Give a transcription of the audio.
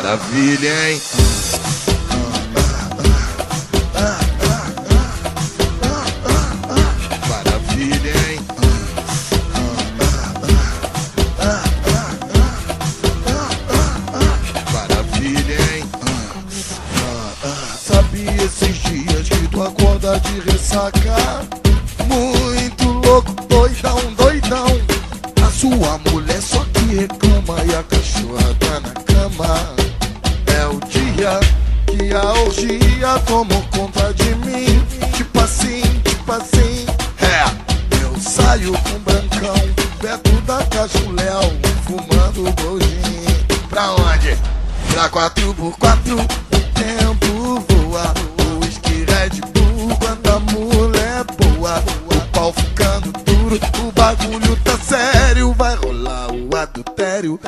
Maravilha, hein? Maravilha, hein? Maravilha, hein? Sabia esses dias que tu acorda de ressaca, muito louco, doidão, doidão. A sua mulher só que reclama e a cachorra tá na cama. É o dia que a orgia tomou conta de mim. Tipo assim, eu saio com brancão perto da Cajuléu, fumando gordinho. Pra onde? Pra 4x4 o tempo voa. O whisky Red Bull quando a mulher boa. O pau ficando duro, o bagulho tá sério. Vai rolar o adultério.